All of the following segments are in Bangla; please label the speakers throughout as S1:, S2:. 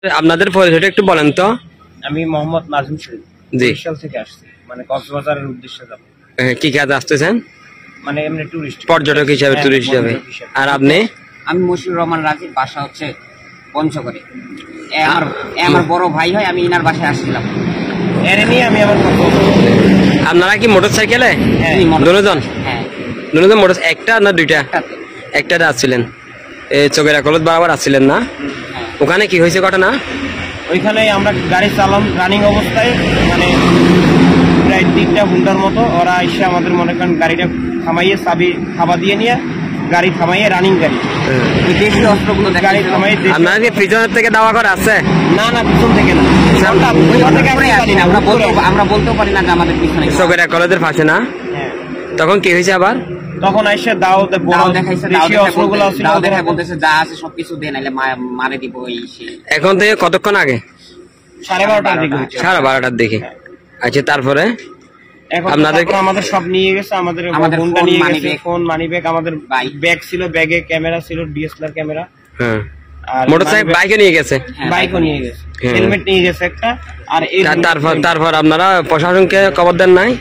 S1: আপনাদের পরিচয়টা একটু বলেন তো।
S2: আমি মোহাম্মদ নাজিম শরীফ, বরিশাল থেকে আসছি, মানে কক্সবাজারের উদ্দেশ্যে যাব।
S1: কি কাজে আসতেছেন?
S2: মানে এমনি টুরিস্ট,
S1: পর্যটক হিসাবে, টুরিস্ট হিসাবে। আর আপনি?
S3: আমি মশিউর রহমান রাজীব, বাসা হচ্ছে পঞ্চগড়ে। আমার বড় ভাই হয়, আমি ইনার বাসায় আসছিলাম।
S2: এর নিয়ে আমি আবার কথা বলবো।
S1: আপনারা কি মোটরসাইকেলে?
S3: হ্যাঁ,
S1: দুজন?
S3: হ্যাঁ,
S1: দুজন মোটর, একটা না দুইটা? একটাতে আসছিলেন। চোখের কলজ বরাবর আসছিলেন না? ওখানে কি হয়েছে ঘটনা?
S2: ওইখানে আমরা গাড়ি চালাম রানিং অবস্থায়, মানে প্রায় 3টা ঘন্টার মতো। ওরা এসে আমাদের মনে করেন গাড়িটা থামাইয়ে চাবি খাবা দিয়ে নিয়ে গাড়ি থামাইয়ে, রানিং গাড়ি
S3: দেশীয় অস্ত্রগুলো
S2: গাড়ি থামাইয়ে।
S1: আপনারা কি পিছনের থেকে দাওয়া করে আছে?
S2: না না, পিছন থেকে না,
S3: আমরা বলতেও পারি না যে আমাদের পিছনে।
S1: চোখের কলেজের পাশে না? তখন কি হয়েছে আবার?
S2: তখন আইসে দাও
S3: দেখাইছে, দাও দেখায় বলতেছে যা আছে সবকিছু দে, নাইলে মারে দিব।
S1: এখন থেকে কতক্ষণ আগে?
S2: 12:30টার দিকে।
S1: 12:30টার দিকে। আচ্ছা, তারপরে
S2: আমাদের সব নিয়ে গেছে, আমাদের ফোনটা নিয়ে গেছে, ফোন, মানিব্যাগ, আমাদের ব্যাগ ছিল, ব্যাগে ক্যামেরা ছিল, ডিএসএলআর ক্যামেরা। হ্যাঁ, আর মোটরসাইকেল
S1: বাইকও নিয়ে গেছে।
S2: বাইকও নিয়ে গেছে, হেলমেট নিয়ে গেছে একটা। আর
S1: তারপর আপনারা প্রশাসনকে খবর দেন নাই?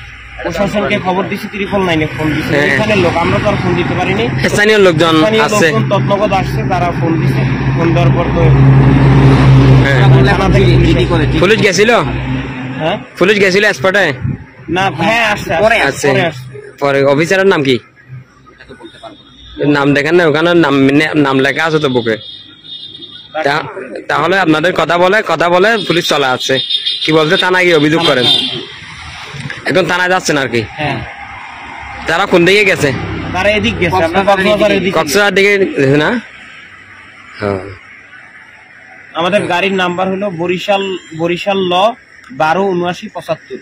S2: প্রশাসনকে খবর দিছি, 999-এ ফোন দিছি। এখানে লোক, আমরা তো আর ফোন দিতে পারিনি।
S1: স্থানীয় লোকজন আছে,
S2: তৎনগদ আসছে, তারা ফোন দিছে। ফোন দেওয়ার পর তো
S1: পুলিশ গেছিল।
S2: হ্যাঁ,
S1: পুলিশ গেছিল স্পটে
S2: না? হ্যাঁ, আসছে
S1: পরে। অফিসারের নাম কি? নাম দেখেন না? ওখানে নাম লেখা আছে তো বুকে। তাহলে আপনাদের কথা বলে পুলিশ চলে আসছে। কি বলছে? থানায় গিয়ে অভিযোগ করেন। এখন থানায় যাচ্ছেন আর কি? তারা কোন দিকে গেছে?
S2: তারা এদিক গেছে,
S1: কক্সবাজার দিকে না?
S2: আমাদের গাড়ির নাম্বার হলো বরিশাল ল 127975।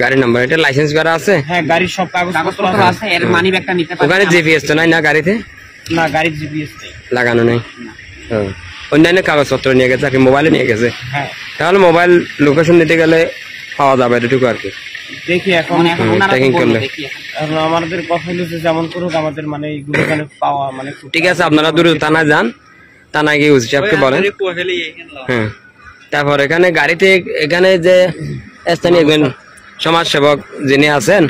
S1: গাড়ির নাম্বার, এটা লাইসেন্স করা আছে?
S2: হ্যাঁ, গাড়ির সব কাগজপত্র
S3: আছে। এর মানিব্যাগটা নিতে পারবেন।
S1: ওখানে জিপিএস তো নাই না গাড়িতে?
S2: না, গাড়ির জিপিএস নেই,
S1: লাগানো নেই। অন্যান্য কাগজপত্র নিয়ে গেছে আর কি, মোবাইলে নিয়ে গেছে।
S2: হ্যাঁ,
S1: তাহলে মোবাইল লোকেশন নিতে গেলে পাওয়া যাবে এটুকু আর কি।
S2: দেখি এখন
S1: ট্র্যাকিং করলে।
S2: আমাদের কথা হলো যে যেমন করুক আমাদের, মানে এইগুলো পাওয়া, মানে
S1: ঠিক আছে। আপনারা দূরে থানায় যান, থানায় গিয়ে ওসি সাহেবকে বলেন। হ্যাঁ, তারপর এখানে গাড়িতে, এখানে যে স্থানীয় একজন সমাজসেবক যিনি আছেন,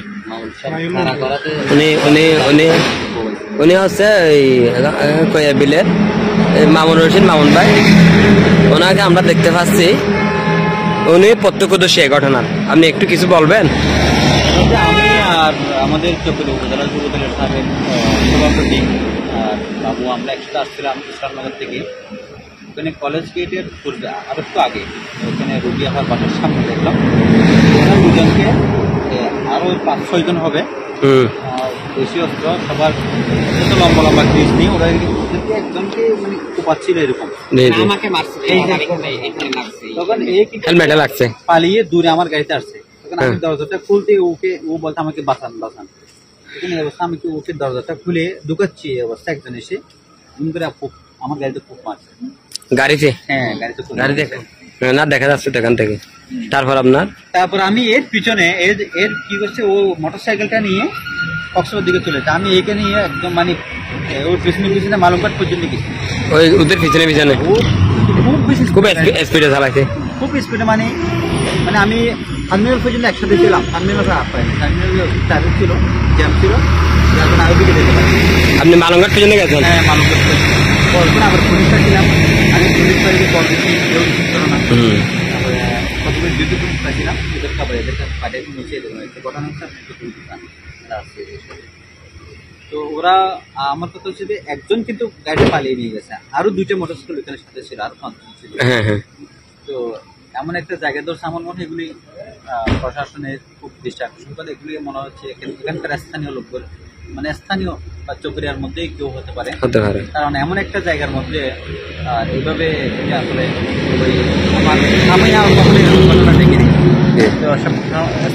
S1: উনি হচ্ছে বিলের মামুন রশিদ, মামুন ভাই। ওনাকে আমরা দেখতে পাচ্ছি, উনি প্রত্যক্ষদর্শী এই ঘটনার। আপনি একটু কিছু বলবেন?
S4: আমি আর আমাদের চৌধুরী উপজেলার যুবদলের সাবেক সভাপতি আর বাবু, আমরা একসাথে আসছিলাম ইসলামনগর থেকে। ওখানে কলেজ গেটের পূর্বে, আর একটু আগে, ওখানে রুগী আমার বাসার সামনে দেখলাম। ওখানে দুজনকে, আরো 5-6 জন হবে, বেশি অস্ত্র, সবার লম্বা লম্বা ক্রিস নিয়ে ওরা একজনকে মানে কোপাচ্ছিল এরকম। তখন
S1: হেলমেটে লাগছে,
S4: পালিয়ে দূরে আমার গাড়িতে আসছে। তখন আমি দরজাটা খুলতে ও বলতে আমাকে বাঁচান। এখানে অবস্থা আমি ওকে দরজাটা খুলে ঢুকাচ্ছি, এই অবস্থা একজন এসে করে আমার গাড়িতে খুব মারছে।
S1: গাড়িতে?
S4: হ্যাঁ, গাড়িতে
S1: না, দেখা যাচ্ছে এখান থেকে। তারপর
S4: আমি এর পিছনে এর কি করছে, ও মোটরসাইকেলটা নিয়ে কক্সবাজার দিকে চলেছে। আমি একে নিয়ে একদম মানে ওর পিছনে মালুমঘাট পর্যন্ত গেছি।
S1: ওদের পিছনে খুব স্পিডে চালাইছে,
S4: খুব স্পিডে। মানে আমি টার্মিনাল পর্যন্ত একসাথে ছিলাম। টার্মিনাল ট্রাফিক ছিল, জ্যাম ছিল, আরো দিকে যেতে পারি।
S1: আপনি মালুমঘাট পর্যন্ত গেছেন?
S4: হ্যাঁ, মালুমঘাট পর্যন্ত। আবার পুলিশটা ছিলাম, আমি পুলিশ বাড়িতে কল দিচ্ছি, কেউ ছিল না। তারপরে কতগুলো ডিউটি পুলিশ পাইছিলাম, ওদের খাবার এদের কাটে নিচে ঘটনা হচ্ছে। তো ওরা, আমার কথা হচ্ছে যে একজন কিন্তু গাড়ি পালিয়ে নিয়ে গেছে, আরো 2টা মোটরসাইকেল ওখানে সাথে ছিল, আরো 5 জন ছিল। তো এমন একটা জায়গা ধরছে, আমার মনে হয় এগুলি প্রশাসনের খুব দৃষ্টি আকর্ষণ করে। এগুলি মনে হচ্ছে এখানকার স্থানীয় লোকগুলো, মানে স্থানীয় বা চকরিয়ার মধ্যেই কেউ হতে পারে। কারণ এমন একটা জায়গার মধ্যে এইভাবে আসলে আমি আর কখনো এরকম ঘটনা দেখিনি।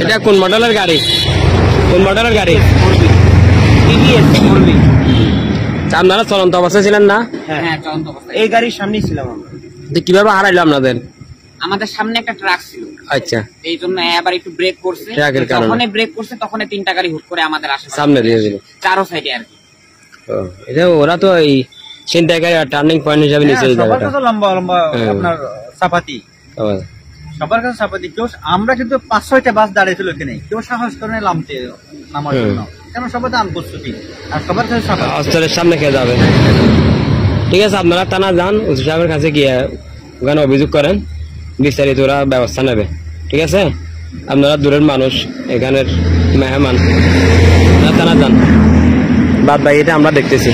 S1: এটা কোন মডেলের গাড়ি? আপনারা চলন্ত অবস্থায় ছিলেন না?
S3: হ্যাঁ, চলন্ত অবস্থায়।
S2: এই গাড়ির সামনেই ছিলাম আমরা।
S1: কিভাবে হারাইলো আপনাদের?
S3: আমাদের সামনে একটা ট্রাক ছিল।
S1: আচ্ছা,
S3: এই জন্য আবার একটু ব্রেক করছে। যখনই ব্রেক করছে তখনই 3টা গাড়ি হুট করে আমাদের
S1: সামনে দিয়ে দিল,
S3: চারো সাইডে আর কি।
S1: এটা ওরা তো এই ছিনতাইকারী টার্নিং পয়েন্ট হিসাবে নিচে
S4: লম্বা আপনার চাপাতি
S1: ও,
S4: সবার কাছে চাপাতি কেউ, আমরা কিন্তু 5-6টা বাস দাঁড়িয়েছিল এখানে, কেউ সাহস করে না নামার জন্য, কেন সবাই দাম প্রস্তুতি আর সবার কাছে চাপাতি।
S1: হসপিটালের সামনে খেয়ে যাবে। ঠিক আছে, আপনারা থানা যান, ওসি সাহেবের কাছে গিয়ে ওখানে অভিযোগ করেন, বিস্তারিত ওরা ব্যবস্থা নেবে। ঠিক আছে, আপনারা দূরের মানুষ, এখানের মেহমান, থানা যান, বাদ বাকি এটা আমরা দেখতেছি।